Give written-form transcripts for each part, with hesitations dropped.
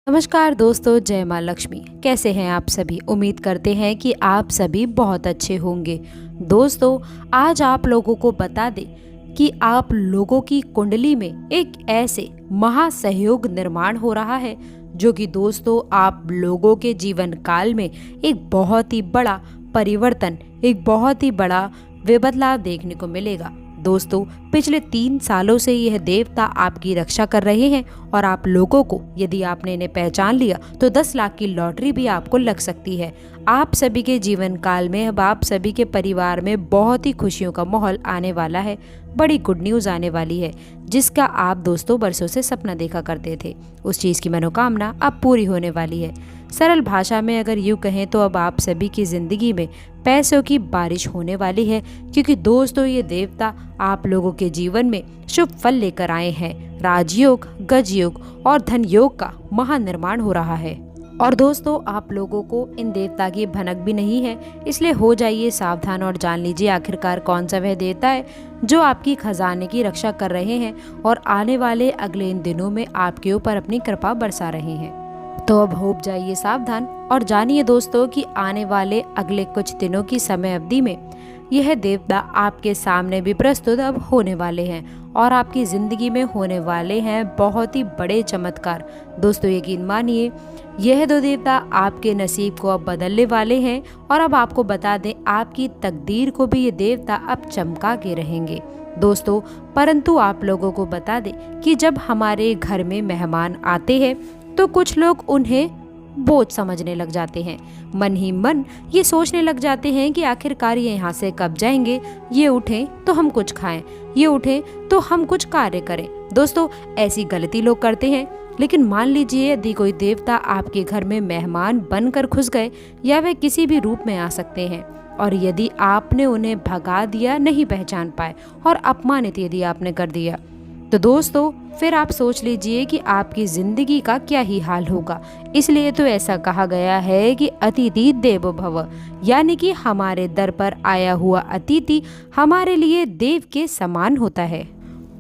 नमस्कार दोस्तों, जय माँ लक्ष्मी। कैसे हैं आप सभी? उम्मीद करते हैं कि आप सभी बहुत अच्छे होंगे। दोस्तों, आज आप लोगों को बता दें कि आप लोगों की कुंडली में एक ऐसे महासहयोग निर्माण हो रहा है जो कि दोस्तों आप लोगों के जीवन काल में एक बहुत ही बड़ा परिवर्तन, एक बहुत ही बड़ा बदलाव देखने को मिलेगा। दोस्तों, पिछले 3 सालों से यह देवता आपकी रक्षा कर रहे हैं और आप लोगों को, यदि आपने इन्हें पहचान लिया तो 10 लाख की लॉटरी भी आपको लग सकती है। आप सभी के जीवन काल में अब आप सभी के परिवार में बहुत ही खुशियों का माहौल आने वाला है। बड़ी गुड न्यूज़ आने वाली है जिसका आप दोस्तों बरसों से सपना देखा करते थे। उस चीज़ की मनोकामना अब पूरी होने वाली है। सरल भाषा में अगर यूँ कहें तो अब आप सभी की ज़िंदगी में पैसों की बारिश होने वाली है, क्योंकि दोस्तों ये देवता आप लोगों के जीवन में शुभ फल लेकर आए हैं। राजयोग, गजयोग और धन योग का महानिर्माण हो रहा है। और दोस्तों, आप लोगों को इन देवता की भनक भी नहीं है, इसलिए हो जाइए सावधान और जान लीजिए आखिरकार कौन सा वह देवता है जो आपकी खजाने की रक्षा कर रहे हैं और आने वाले अगले इन दिनों में आपके ऊपर अपनी कृपा बरसा रहे हैं। तो अब हो जाइए सावधान और जानिए दोस्तों कि आने वाले अगले कुछ दिनों की समय अवधि में यह देवता आपके सामने भी प्रस्तुत अब होने वाले हैं और आपकी ज़िंदगी में होने वाले हैं बहुत ही बड़े चमत्कार। दोस्तों, यकीन मानिए यह दो देवता आपके नसीब को अब बदलने वाले हैं और अब आपको बता दें आपकी तकदीर को भी ये देवता अब चमका के रहेंगे। दोस्तों, परंतु आप लोगों को बता दें कि जब हमारे घर में मेहमान आते हैं तो कुछ लोग उन्हें बोझ समझने लग जाते हैं। मन ही मन ये सोचने लग जाते हैं कि आखिरकार ये यहाँ से कब जाएंगे, ये उठें तो हम कुछ खाएं, ये उठें तो हम कुछ कार्य करें। दोस्तों, ऐसी गलती लोग करते हैं, लेकिन मान लीजिए यदि कोई देवता आपके घर में मेहमान बनकर घुस गए या वे किसी भी रूप में आ सकते हैं और यदि आपने उन्हें भगा दिया, नहीं पहचान पाए और अपमानित यदि आपने कर दिया, तो दोस्तों फिर आप सोच लीजिए कि आपकी जिंदगी का क्या ही हाल होगा। इसलिए तो ऐसा कहा गया है कि अतिथि देवो भव, यानी कि हमारे दर पर आया हुआ अतिथि हमारे लिए देव के समान होता है।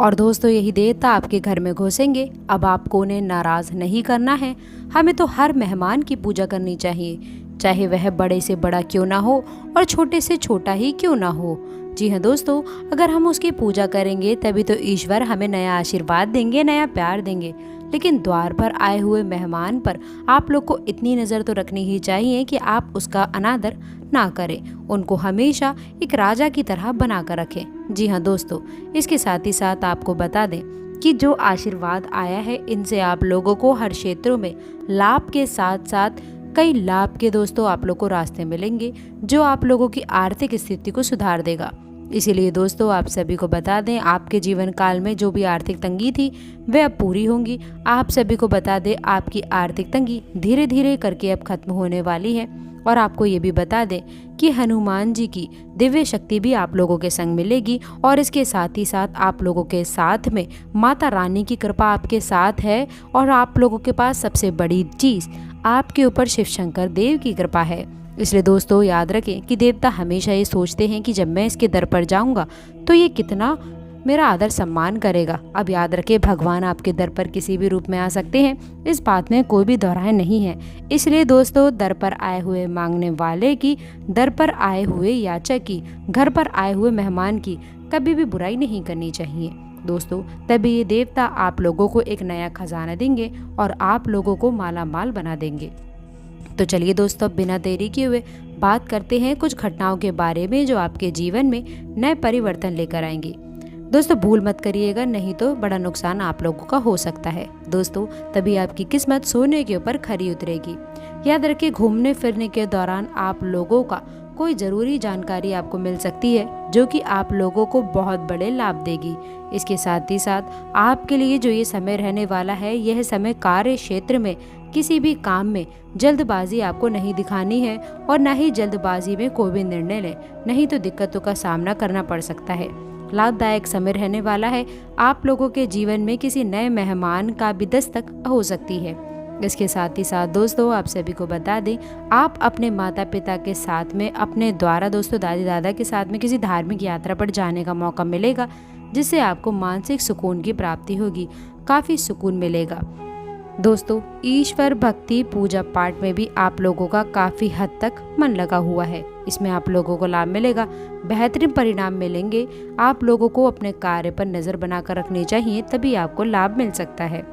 और दोस्तों, यही देवता आपके घर में घुसेंगे। अब आपको उन्हें नाराज नहीं करना है। हमें तो हर मेहमान की पूजा करनी चाहिए, चाहे वह बड़े से बड़ा क्यों ना हो और छोटे से छोटा ही क्यों ना हो। जी हाँ दोस्तों, अगर हम उसकी पूजा करेंगे तभी तो ईश्वर हमें नया आशीर्वाद देंगे, नया प्यार देंगे। लेकिन द्वार पर आए हुए मेहमान पर आप लोग को इतनी नज़र तो रखनी ही चाहिए कि आप उसका अनादर ना करें, उनको हमेशा एक राजा की तरह बना कर रखें। जी हाँ दोस्तों, इसके साथ ही साथ आपको बता दें कि जो आशीर्वाद आया है इनसे आप लोगों को हर क्षेत्रों में लाभ के साथ साथ कई लाभ के दोस्तों आप लोग को रास्ते मिलेंगे जो आप लोगों की आर्थिक स्थिति को सुधार देगा। इसीलिए दोस्तों, आप सभी को बता दें आपके जीवन काल में जो भी आर्थिक तंगी थी वह अब पूरी होंगी। आप सभी को बता दें आपकी आर्थिक तंगी धीरे धीरे करके अब खत्म होने वाली है। और आपको ये भी बता दें कि हनुमान जी की दिव्य शक्ति भी आप लोगों के संग मिलेगी और इसके साथ ही साथ आप लोगों के साथ में माता रानी की कृपा आपके साथ है और आप लोगों के पास सबसे बड़ी चीज़ आपके ऊपर शिव शंकर देव की कृपा है। इसलिए दोस्तों याद रखें कि देवता हमेशा ये सोचते हैं कि जब मैं इसके दर पर जाऊंगा तो ये कितना मेरा आदर सम्मान करेगा। अब याद रखें, भगवान आपके दर पर किसी भी रूप में आ सकते हैं, इस बात में कोई भी दोहराए नहीं है। इसलिए दोस्तों, दर पर आए हुए मांगने वाले की, दर पर आए हुए याचक की, घर पर आए हुए मेहमान की कभी भी बुराई नहीं करनी चाहिए। दोस्तों, तभी ये देवता आप लोगों को एक नया खजाना देंगे और आप लोगों को माला माल बना देंगे। तो चलिए दोस्तों, बिना देरी किए हुए बात करते हैं कुछ घटनाओं के बारे में जो आपके जीवन में नए परिवर्तन लेकर आएंगी। दोस्तों, भूल मत करिएगा, नहीं तो बड़ा नुकसान आप लोगों का हो सकता है। दोस्तों, तभी आपकी किस्मत सोने के ऊपर खरी उतरेगी। याद रखिए, घूमने फिरने के दौरान आप लोगों का कोई ज़रूरी जानकारी आपको मिल सकती है जो कि आप लोगों को बहुत बड़े लाभ देगी। इसके साथ ही साथ आपके लिए जो ये समय रहने वाला है, यह समय कार्य क्षेत्र में किसी भी काम में जल्दबाजी आपको नहीं दिखानी है और न ही जल्दबाजी में कोई भी निर्णय लें, नहीं तो दिक्कतों का सामना करना पड़ सकता है। लाभदायक समय रहने वाला है। आप लोगों के जीवन में किसी नए मेहमान का भी दस्तक हो सकती है। इसके साथ ही साथ दोस्तों, आप सभी को बता दें आप अपने माता पिता के साथ में, अपने द्वारा दोस्तों दादी दादा के साथ में किसी धार्मिक यात्रा पर जाने का मौका मिलेगा, जिससे आपको मानसिक सुकून की प्राप्ति होगी, काफ़ी सुकून मिलेगा। दोस्तों, ईश्वर भक्ति पूजा पाठ में भी आप लोगों का काफ़ी हद तक मन लगा हुआ है। इसमें आप लोगों को लाभ मिलेगा, बेहतरीन परिणाम मिलेंगे। आप लोगों को अपने कार्य पर नज़र बनाकर रखनी चाहिए, तभी आपको लाभ मिल सकता है।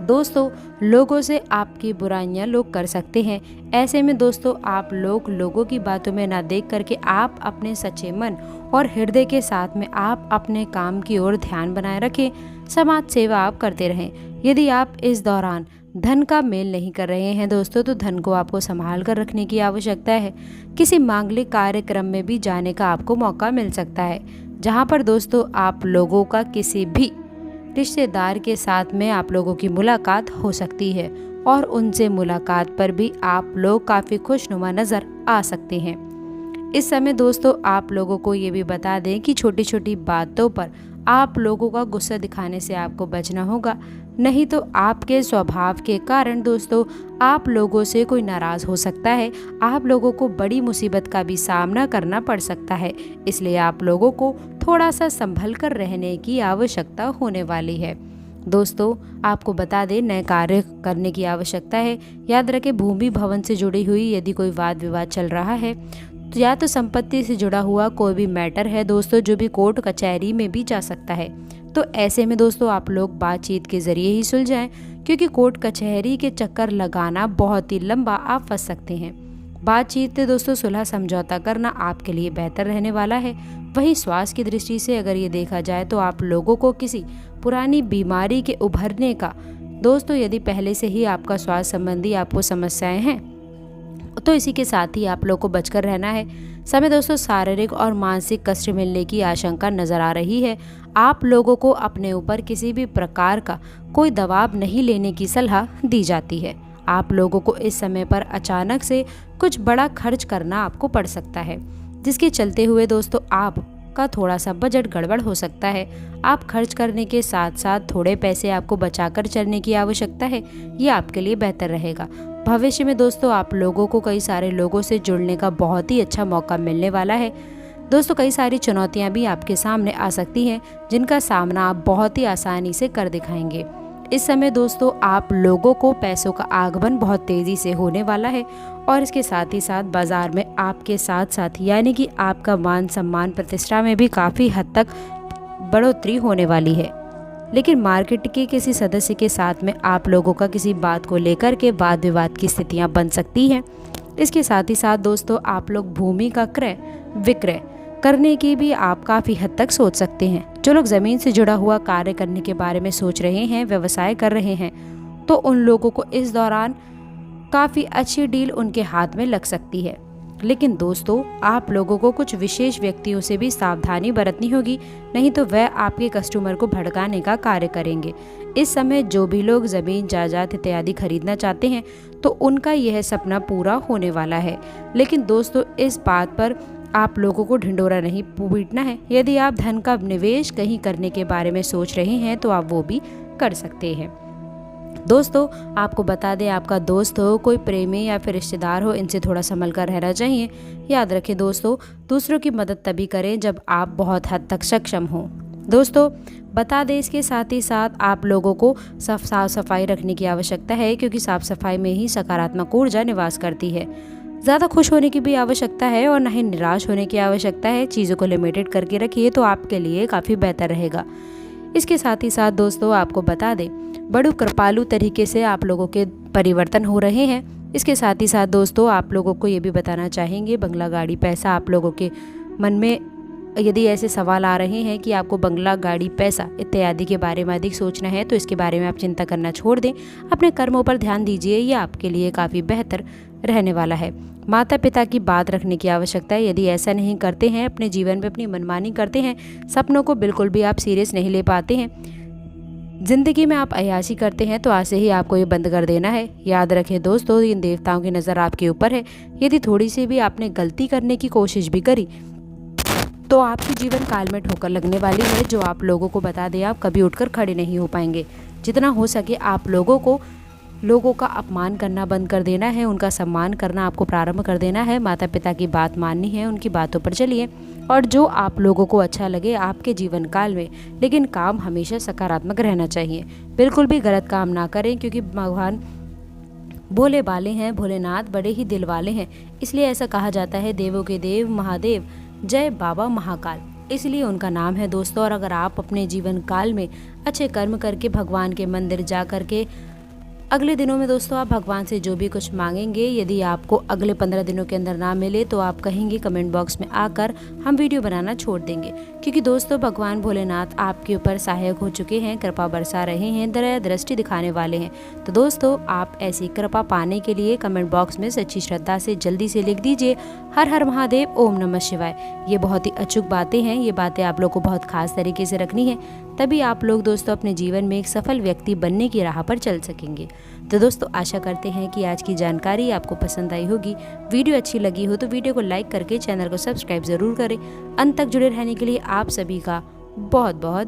दोस्तों, लोगों से आपकी बुराइयां लोग कर सकते हैं। ऐसे में दोस्तों, आप लोगों की बातों में ना देख करके आप अपने सच्चे मन और हृदय के साथ में आप अपने काम की ओर ध्यान बनाए रखें। समाज सेवा आप करते रहें। यदि आप इस दौरान धन का मेल नहीं कर रहे हैं दोस्तों, तो धन को आपको संभाल कर रखने की आवश्यकता है। किसी मांगलिक कार्यक्रम में भी जाने का आपको मौका मिल सकता है, जहां पर दोस्तों आप लोगों का किसी भी रिश्तेदार के साथ में आप लोगों की मुलाकात हो सकती है और उनसे मुलाकात पर भी आप लोग काफ़ी खुशनुमा नज़र आ सकते हैं। इस समय दोस्तों आप लोगों को ये भी बता दें कि छोटी छोटी बातों पर आप लोगों का गुस्सा दिखाने से आपको बचना होगा, नहीं तो आपके स्वभाव के कारण दोस्तों आप लोगों से कोई नाराज़ हो सकता है। आप लोगों को बड़ी मुसीबत का भी सामना करना पड़ सकता है। इसलिए आप लोगों को थोड़ा सा संभल कर रहने की आवश्यकता होने वाली है। दोस्तों, आपको बता दें, नए कार्य करने की आवश्यकता है। याद रखें, भूमि भवन से जुड़ी हुई यदि कोई वाद विवाद चल रहा है, तो या तो संपत्ति से जुड़ा हुआ कोई भी मैटर है दोस्तों, जो भी कोर्ट कचहरी में भी जा सकता है, तो ऐसे में दोस्तों आप लोग बातचीत के जरिए ही सुलझाएं, क्योंकि कोर्ट कचहरी के चक्कर लगाना बहुत ही लंबा आप फंस सकते हैं। बातचीत से दोस्तों सुलह समझौता करना आपके लिए बेहतर रहने वाला है। वहीं स्वास्थ्य की दृष्टि से अगर ये देखा जाए तो आप लोगों को किसी पुरानी बीमारी के उभरने का दोस्तों, यदि पहले से ही आपका स्वास्थ्य संबंधी आपको समस्याएं हैं, तो इसी के साथ ही आप लोग को बचकर रहना है। समय दोस्तों शारीरिक और मानसिक कष्ट मिलने की आशंका नजर आ रही है। आप लोगों को अपने ऊपर किसी भी प्रकार का कोई दबाव नहीं लेने की सलाह दी जाती है। आप लोगों को इस समय पर अचानक से कुछ बड़ा खर्च करना आपको पड़ सकता है, जिसके चलते हुए दोस्तों आपका थोड़ा सा बजट गड़बड़ हो सकता है। आप खर्च करने के साथ साथ थोड़े पैसे आपको बचाकर चलने की आवश्यकता है, ये आपके लिए बेहतर रहेगा। भविष्य में दोस्तों आप लोगों को कई सारे लोगों से जुड़ने का बहुत ही अच्छा मौका मिलने वाला है। दोस्तों, कई सारी चुनौतियां भी आपके सामने आ सकती हैं, जिनका सामना आप बहुत ही आसानी से कर दिखाएंगे। इस समय दोस्तों आप लोगों को पैसों का आगमन बहुत तेज़ी से होने वाला है और इसके साथ ही साथ बाज़ार में आपके साथ साथ यानी कि आपका मान सम्मान प्रतिष्ठा में भी काफ़ी हद तक बढ़ोतरी होने वाली है। लेकिन मार्केट के किसी सदस्य के साथ में आप लोगों का किसी बात को लेकर के वाद विवाद की स्थितियां बन सकती हैं। इसके साथ ही साथ दोस्तों आप लोग भूमि का क्रय विक्रय करने की भी आप काफ़ी हद तक सोच सकते हैं। जो लोग ज़मीन से जुड़ा हुआ कार्य करने के बारे में सोच रहे हैं, व्यवसाय कर रहे हैं, तो उन लोगों को इस दौरान काफ़ी अच्छी डील उनके हाथ में लग सकती है। लेकिन दोस्तों आप लोगों को कुछ विशेष व्यक्तियों से भी सावधानी बरतनी होगी, नहीं तो वह आपके कस्टमर को भड़काने का कार्य करेंगे। इस समय जो भी लोग ज़मीन जायदाद इत्यादि खरीदना चाहते हैं, तो उनका यह सपना पूरा होने वाला है। लेकिन दोस्तों इस बात पर आप लोगों को ढिंढोरा नहीं पीटना है। यदि आप धन का निवेश कहीं करने के बारे में सोच रहे हैं, तो आप वो भी कर सकते हैं। दोस्तों आपको बता दें, आपका दोस्त हो, कोई प्रेमी या फिर रिश्तेदार हो, इनसे थोड़ा संभल कर रहना चाहिए। याद रखें दोस्तों, दूसरों की मदद तभी करें जब आप बहुत हद तक सक्षम हों। दोस्तों बता दें, इसके साथ ही साथ आप लोगों को साफ सफाई रखने की आवश्यकता है, क्योंकि साफ सफाई में ही सकारात्मक ऊर्जा निवास करती है। ज़्यादा खुश होने की भी आवश्यकता है और न ही निराश होने की आवश्यकता है। चीज़ों को लिमिटेड करके रखिए तो आपके लिए काफ़ी बेहतर रहेगा। इसके साथ ही साथ दोस्तों आपको बता दें, बड़े कृपालु तरीके से आप लोगों के परिवर्तन हो रहे हैं। इसके साथ ही साथ दोस्तों आप लोगों को ये भी बताना चाहेंगे, बंगला गाड़ी पैसा आप लोगों के मन में यदि ऐसे सवाल आ रहे हैं कि आपको बंगला गाड़ी पैसा इत्यादि के बारे में अधिक सोचना है, तो इसके बारे में आप चिंता करना छोड़ दें। अपने कर्मों पर ध्यान दीजिए, ये आपके लिए काफ़ी बेहतर रहने वाला है। माता पिता की बात रखने की आवश्यकता है। यदि ऐसा नहीं करते हैं, अपने जीवन में अपनी मनमानी करते हैं, सपनों को बिल्कुल भी आप सीरियस नहीं ले पाते हैं, ज़िंदगी में आप अय्याशी करते हैं, तो आज से ही आपको ये बंद कर देना है। याद रखें दोस्तों, इन देवताओं की नज़र आपके ऊपर है। यदि थोड़ी सी भी आपने गलती करने की कोशिश भी करी, तो आपके जीवन काल में ठोकर लगने वाली है, जो आप लोगों को बता दें आप कभी उठकर खड़े नहीं हो पाएंगे। जितना हो सके आप लोगों को लोगों का अपमान करना बंद कर देना है, उनका सम्मान करना आपको प्रारंभ कर देना है। माता पिता की बात माननी है, उनकी बातों पर चलिए और जो आप लोगों को अच्छा लगे आपके जीवन काल में, लेकिन काम हमेशा सकारात्मक रहना चाहिए। बिल्कुल भी गलत काम ना करें, क्योंकि भगवान भोले बाले हैं, भोलेनाथ बड़े ही दिल वाले हैं। इसलिए ऐसा कहा जाता है, देवों के देव महादेव जय बाबा महाकाल, इसलिए उनका नाम है दोस्तों। और अगर आप अपने जीवन काल में अच्छे कर्म करके भगवान के मंदिर जा करके अगले दिनों में दोस्तों आप भगवान से जो भी कुछ मांगेंगे, यदि आपको अगले 15 दिनों के अंदर ना मिले तो आप कहेंगे कमेंट बॉक्स में आकर, हम वीडियो बनाना छोड़ देंगे। क्योंकि दोस्तों भगवान भोलेनाथ आपके ऊपर सहायक हो चुके हैं, कृपा बरसा रहे हैं, दया दृष्टि दिखाने वाले हैं। तो दोस्तों आप ऐसी कृपा पाने के लिए कमेंट बॉक्स में सच्ची श्रद्धा से जल्दी से लिख दीजिए हर हर महादेव, ओम नमः शिवाय। ये बहुत ही अचूक बातें हैं, ये बातें आप लोग को बहुत खास तरीके से रखनी है, तभी आप लोग दोस्तों अपने जीवन में एक सफल व्यक्ति बनने की राह पर चल सकेंगे। तो दोस्तों आशा करते हैं कि आज की जानकारी आपको पसंद आई होगी। वीडियो अच्छी लगी हो तो वीडियो को लाइक करके चैनल को सब्सक्राइब जरूर करें। अंत तक जुड़े रहने के लिए आप सभी का बहुत बहुत